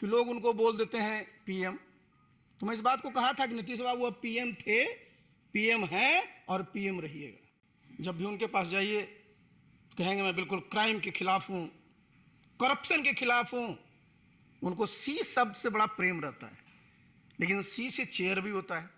कि लोग उनको बोल देते हैं पीएम। तो मैं इस बात को कहा था कि नीतीश बाबू अब पीएम थे, पीएम हैं और पीएम रहिएगा। जब भी उनके पास जाइए तो कहेंगे मैं बिल्कुल क्राइम के खिलाफ हूं, करप्शन के खिलाफ हूं। उनको सी शब्द से बड़ा प्रेम रहता है, लेकिन सी से चेयर भी होता है।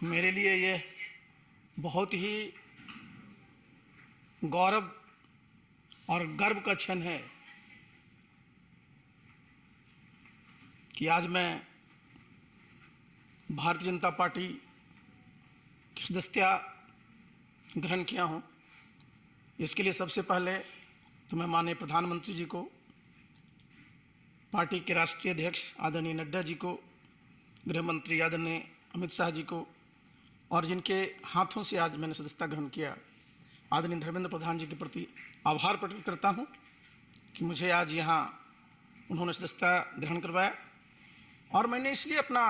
मेरे लिए ये बहुत ही गौरव और गर्व का क्षण है कि आज मैं भारतीय जनता पार्टी की सदस्यता ग्रहण किया हूं। इसके लिए सबसे पहले तो मैं माननीय प्रधानमंत्री जी को, पार्टी के राष्ट्रीय अध्यक्ष आदरणीय नड्डा जी को, गृह मंत्री आदरणीय अमित शाह जी को, और जिनके हाथों से आज मैंने सदस्यता ग्रहण किया, आदरणीय धर्मेंद्र प्रधान जी के प्रति आभार प्रकट करता हूं कि मुझे आज यहाँ उन्होंने सदस्यता ग्रहण करवाया। और मैंने इसलिए अपना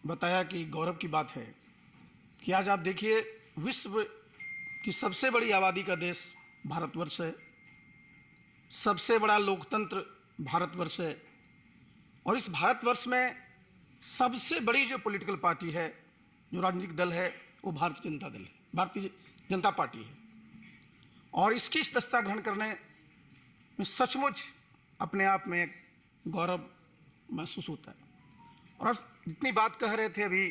बताया कि गौरव की बात है कि आज आप देखिए, विश्व की सबसे बड़ी आबादी का देश भारतवर्ष है, सबसे बड़ा लोकतंत्र भारतवर्ष है, और इस भारतवर्ष में सबसे बड़ी जो पॉलिटिकल पार्टी है, जो राजनीतिक दल है, वो भारतीय जनता दल है, भारतीय जनता पार्टी है। और इसकी सदस्यता ग्रहण करने में सचमुच अपने आप में एक गौरव महसूस होता है। और जितनी बात कह रहे थे अभी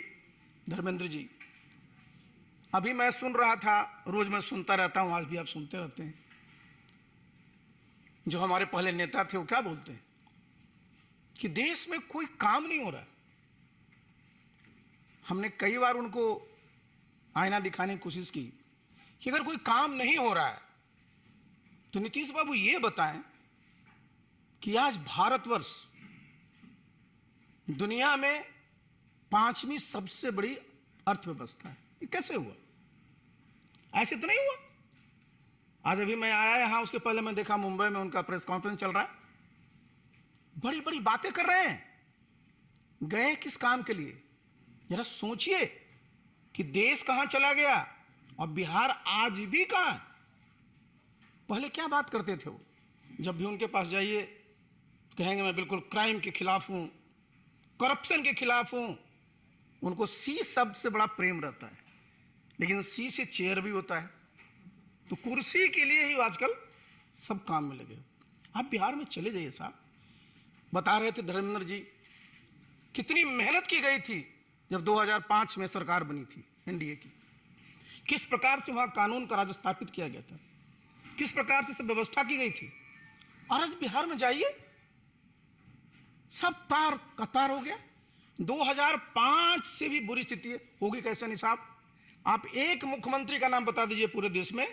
धर्मेंद्र जी, अभी मैं सुन रहा था, रोज मैं सुनता रहता हूं, आज भी आप सुनते रहते हैं, जो हमारे पहले नेता थे वो क्या बोलते हैं कि देश में कोई काम नहीं हो रहा है। हमने कई बार उनको आईना दिखाने की कोशिश की कि अगर कोई काम नहीं हो रहा है तो नीतीश बाबू ये बताएं कि आज भारतवर्ष दुनिया में 5वीं सबसे बड़ी अर्थव्यवस्था है। ये कैसे हुआ? ऐसे तो नहीं हुआ। आज अभी मैं आया यहां, उसके पहले मैं देखा मुंबई में उनका प्रेस कॉन्फ्रेंस चल रहा है, बड़ी बड़ी बातें कर रहे हैं। गए किस काम के लिए? जरा सोचिए कि देश कहां चला गया और बिहार आज भी कहां। पहले क्या बात करते थे वो? जब भी उनके पास जाइए तो कहेंगे मैं बिल्कुल क्राइम के खिलाफ हूं, करप्शन के खिलाफ हूं। उनको सी शब्द से बड़ा प्रेम रहता है, लेकिन सी से चेयर भी होता है। तो कुर्सी के लिए ही आजकल सब काम में लगे। आप बिहार में चले जाइए साहब, बता रहे थे धर्मेंद्र जी, कितनी मेहनत की गई थी जब 2005 में सरकार बनी थी एनडीए की, किस प्रकार से वहां कानून का राज स्थापित किया गया था, किस प्रकार से सब व्यवस्था की गई थी। और आज बिहार में जाइए, सब तार कतार हो गया। 2005 से भी बुरी स्थिति होगी कैसे नहीं साहब? आप एक मुख्यमंत्री का नाम बता दीजिए पूरे देश में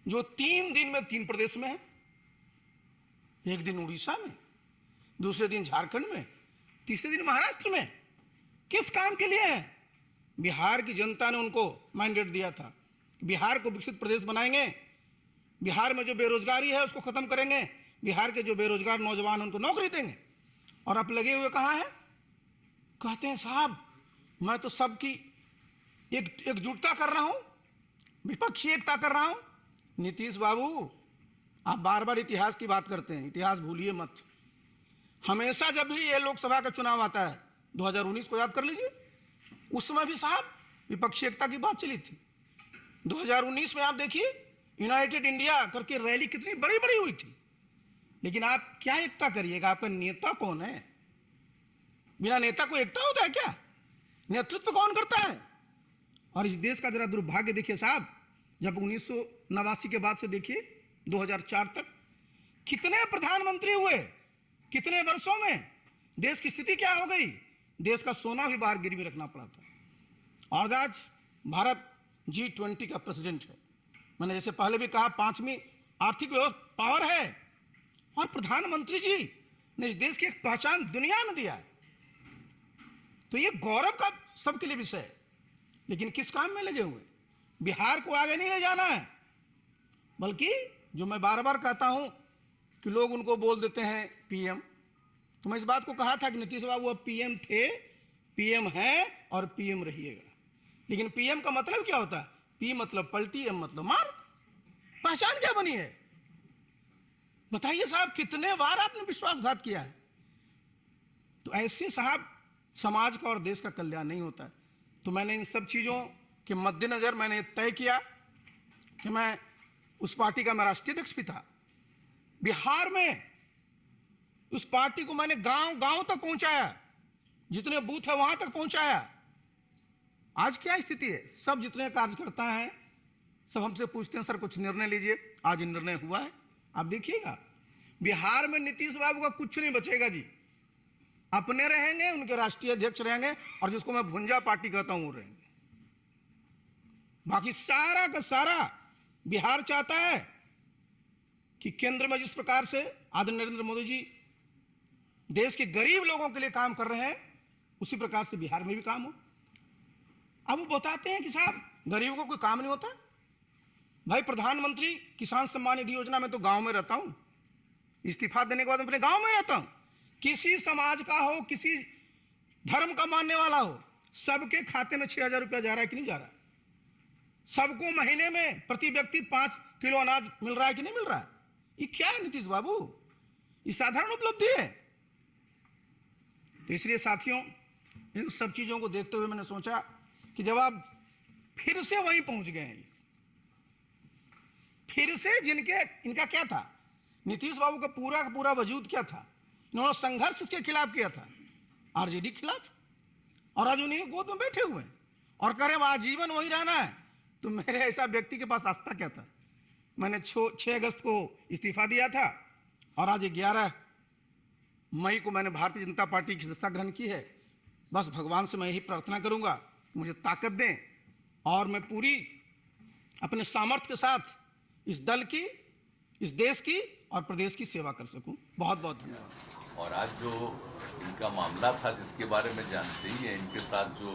जो 3 दिन में 3 प्रदेश में है। एक दिन उड़ीसा में, दूसरे दिन झारखंड में, तीसरे दिन महाराष्ट्र में। किस काम के लिए है? बिहार की जनता ने उनको मैंडेट दिया था, बिहार को विकसित प्रदेश बनाएंगे, बिहार में जो बेरोजगारी है उसको खत्म करेंगे, बिहार के जो बेरोजगार नौजवान उनको नौकरी देंगे। और आप लगे हुए कहां हैं? कहते हैं साहब मैं तो सबकी एकजुटता कर रहा हूं, विपक्षी एकता कर रहा हूं। नीतीश बाबू, आप बार बार इतिहास की बात करते हैं, इतिहास भूलिए मत। हमेशा जब भी ये लोकसभा का चुनाव आता है, 2019 को याद कर लीजिए, उस समय भी साहब विपक्षी एकता की बात चली थी। 2019 में आप देखिए यूनाइटेड इंडिया करके रैली कितनी बड़ी बड़ी हुई थी। लेकिन आप क्या एकता करिएगा? आपका नेता कौन है? बिना नेता को एकता होता है क्या? नेतृत्व कौन करता है? और इस देश का जरा दुर्भाग्य देखिए साहब, जब 1989 के बाद से देखिए 2004 तक कितने प्रधानमंत्री हुए, कितने वर्षों में देश की स्थिति क्या हो गई? देश का सोना भी बाहर गिरवी रखना पड़ा था। और आज भारत G20 का प्रेसिडेंट है। मैंने जैसे पहले भी कहा, 5वीं आर्थिक पावर है, और प्रधानमंत्री जी ने इस देश की एक पहचान दुनिया में दिया है। तो ये गौरव का सबके लिए विषय है। लेकिन किस काम में लगे हुए? बिहार को आगे नहीं ले जाना है, बल्कि जो मैं बार बार कहता हूं कि लोग उनको बोल देते हैं पीएम। तो मैं इस बात को कहा था कि नीतीश बाबू अब पीएम थे, पीएम है और पीएम रहिएगा। लेकिन पीएम का मतलब क्या होता है? पी मतलब पलटी, एम मतलब मार। पहचान क्या बनी है? बताइए साहब, कितने बार आपने विश्वासघात किया है? तो ऐसे साहब समाज का और देश का कल्याण नहीं होता है। तो मैंने इन सब चीजों के मद्देनजर मैंने तय किया कि मैं उस पार्टी का मैं राष्ट्रीय अध्यक्ष भी था। बिहार में उस पार्टी को मैंने गांव गांव तक पहुंचाया, जितने बूथ है वहां तक पहुंचाया। आज क्या स्थिति है? सब जितने कार्यकर्ता हैं सब हमसे पूछते हैं, सर कुछ निर्णय लीजिए। आज निर्णय हुआ है, आप देखिएगा बिहार में नीतीश बाबू का कुछ नहीं बचेगा जी। अपने रहेंगे, उनके राष्ट्रीय अध्यक्ष रहेंगे, और जिसको मैं भुंजा पार्टी कहता हूं वो रहेंगे। बाकी सारा का सारा बिहार चाहता है कि केंद्र में जिस प्रकार से आदरणीय नरेंद्र मोदी जी देश के गरीब लोगों के लिए काम कर रहे हैं, उसी प्रकार से बिहार में भी काम हो। अब वो बताते हैं कि साहब गरीबों को कोई काम नहीं होता। भाई प्रधानमंत्री किसान सम्मान निधि योजना में तो गांव में रहता हूं, इस्तीफा देने के बाद अपने गांव में रहता हूं। किसी समाज का हो, किसी धर्म का मानने वाला हो, सबके खाते में 6,000 रुपया जा रहा है कि नहीं जा रहा है? सबको महीने में प्रति व्यक्ति 5 किलो अनाज मिल रहा है कि नहीं मिल रहा है? ये क्या है नीतीश बाबू? ये साधारण उपलब्धि है। तो इसलिए साथियों, इन सब चीजों को देखते हुए मैंने सोचा कि जब आप फिर से वहीं पहुंच गए हैं, फिर से इनका क्या था? नीतीश बाबू का पूरा वजूद क्या था? इन्होंने संघर्ष के खिलाफ किया था, आरजेडी के खिलाफ, और आज उन्हीं गोद में बैठे हुए हैं और कह रहे हैं आजीवन वहीं रहना है। तो मेरे ऐसा व्यक्ति के पास आस्था क्या था? मैंने 6 अगस्त को इस्तीफा दिया था और आज 11 मई को मैंने भारतीय जनता पार्टी की सदस्यता ग्रहण की है। बस भगवान से मैं यही प्रार्थना करूंगा, मुझे ताकत दें और मैं पूरी अपने सामर्थ्य के साथ इस दल की, इस देश की और प्रदेश की सेवा कर सकूं। बहुत बहुत धन्यवाद। और आज जो इनका मामला था, जिसके बारे में जानते ही हैं, इनके साथ जो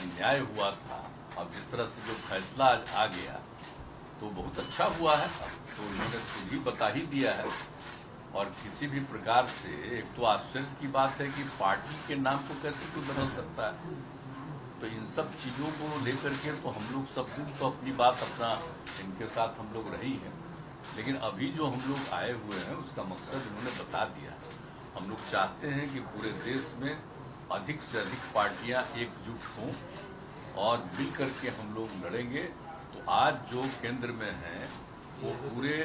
अन्याय हुआ था, अब जिस तरह से जो फैसला आज आ गया तो बहुत अच्छा हुआ है। अब तो इन्होंने खुद ही बता ही दिया है। और किसी भी प्रकार से, एक तो आश्चर्य की बात है कि पार्टी के नाम को कैसे कोई बदल सकता है। तो इन सब चीजों को लेकर के तो हम लोग सब दिन तो अपनी बात अपना इनके साथ हम लोग रही हैं, लेकिन अभी जो हम लोग आए हुए हैं उसका मकसद इन्होंने बता दिया। हम लोग चाहते हैं कि पूरे देश में अधिक से अधिक पार्टियां एकजुट हों और मिल करके हम लोग लड़ेंगे। तो आज जो केंद्र में हैं वो पूरे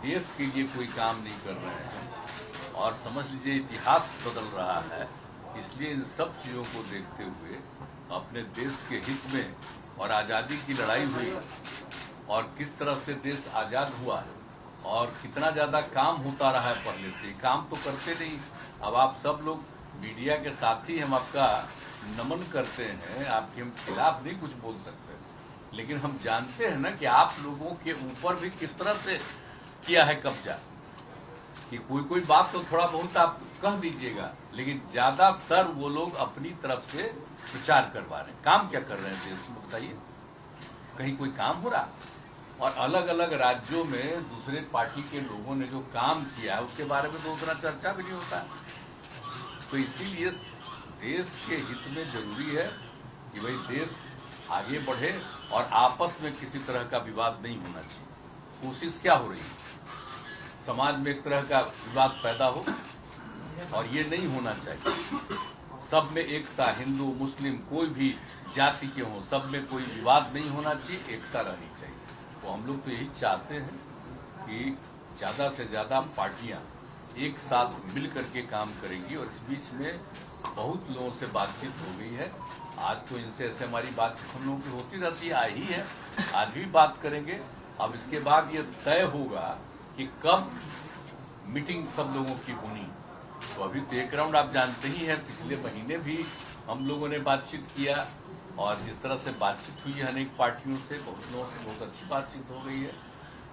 देश के लिए कोई काम नहीं कर रहे हैं और समझ लीजिए इतिहास बदल रहा है। इसलिए इन सब चीजों को देखते हुए अपने देश के हित में, और आज़ादी की लड़ाई हुई और किस तरह से देश आज़ाद हुआ है और कितना ज़्यादा काम होता रहा है पहले से, काम तो करते नहीं। अब आप सब लोग मीडिया के साथी, हम आपका नमन करते हैं, आपके हम खिलाफ नहीं कुछ बोल सकते, लेकिन हम जानते हैं ना कि आप लोगों के ऊपर भी किस तरह से किया है कब्जा। कि कोई बात तो थोड़ा बहुत आप कह दीजिएगा, लेकिन ज्यादातर वो लोग अपनी तरफ से प्रचार करवा रहे हैं। काम क्या कर रहे हैं देश में बताइए? कहीं कोई काम हो रहा? और अलग अलग राज्यों में दूसरे पार्टी के लोगों ने जो काम किया है उसके बारे में तो उतना चर्चा भी नहीं होता है। तो इसीलिए देश के हित में जरूरी है कि भाई देश आगे बढ़े और आपस में किसी तरह का विवाद नहीं होना चाहिए। कोशिश क्या हो रही है? समाज में एक तरह का विवाद पैदा हो, और ये नहीं होना चाहिए। सब में एकता, हिंदू मुस्लिम कोई भी जाति के हों, सब में कोई विवाद नहीं होना चाहिए, एकता रहनी चाहिए। तो हम लोग तो यही चाहते हैं कि ज्यादा से ज्यादा पार्टियां एक साथ मिल करके काम करेंगी। और इस बीच में बहुत लोगों से बातचीत हो गई है। आज तो इनसे ऐसे हमारी बातचीत हम लोगों की होती रहती है, आई है, आज भी बात करेंगे। अब इसके बाद ये तय होगा कि कब मीटिंग सब लोगों की होनी। तो अभी तो एक राउंड आप जानते ही हैं, पिछले महीने भी हम लोगों ने बातचीत किया, और जिस तरह से बातचीत हुई है अनेक पार्टियों से, बहुत लोगों से बहुत अच्छी बातचीत हो गई है।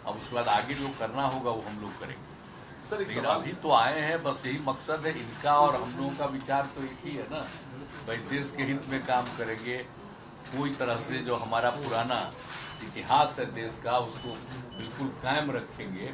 अब उसके बाद आगे जो करना होगा वो हम लोग करेंगे। लेकिन अभी तो आए हैं, बस यही मकसद है इनका और हम लोगों का विचार तो एक ही है ना, भाई देश के हित में काम करेंगे। कोई तरह से जो हमारा पुराना इतिहास है देश का, उसको बिल्कुल कायम रखेंगे